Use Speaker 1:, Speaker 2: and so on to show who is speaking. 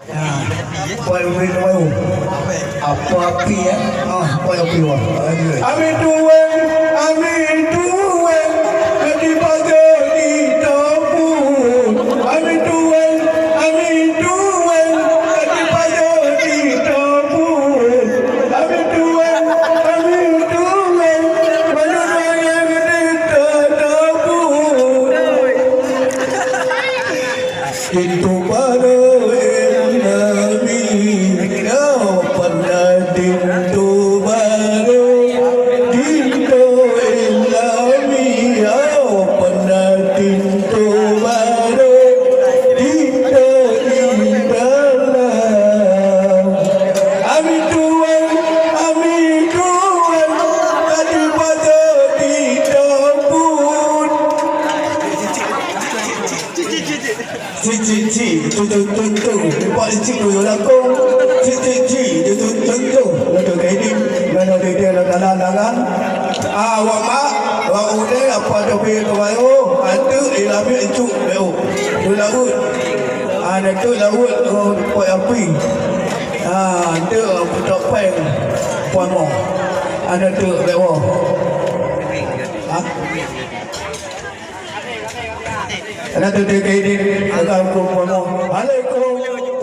Speaker 1: Quay bên quay apa api ya? Quay api wah. Amin tuan, di pagi di dapur. Amin tuan, di pagi di dapur. Amin tuan, mana yang di dapur. Itu pada Cik, buat cik tu yang lakong. Cik, tu tentu. Untuk edit, mana dia dalam. Awak mak, awak udah apa tu pergi ke bayu. Ada ilami encuk bayu. Tu laut. Ada tu laut buat api. Ada budak peng puan mo. Ada tu bayu. Ada tu dia edit agak puan mo. Alaikum.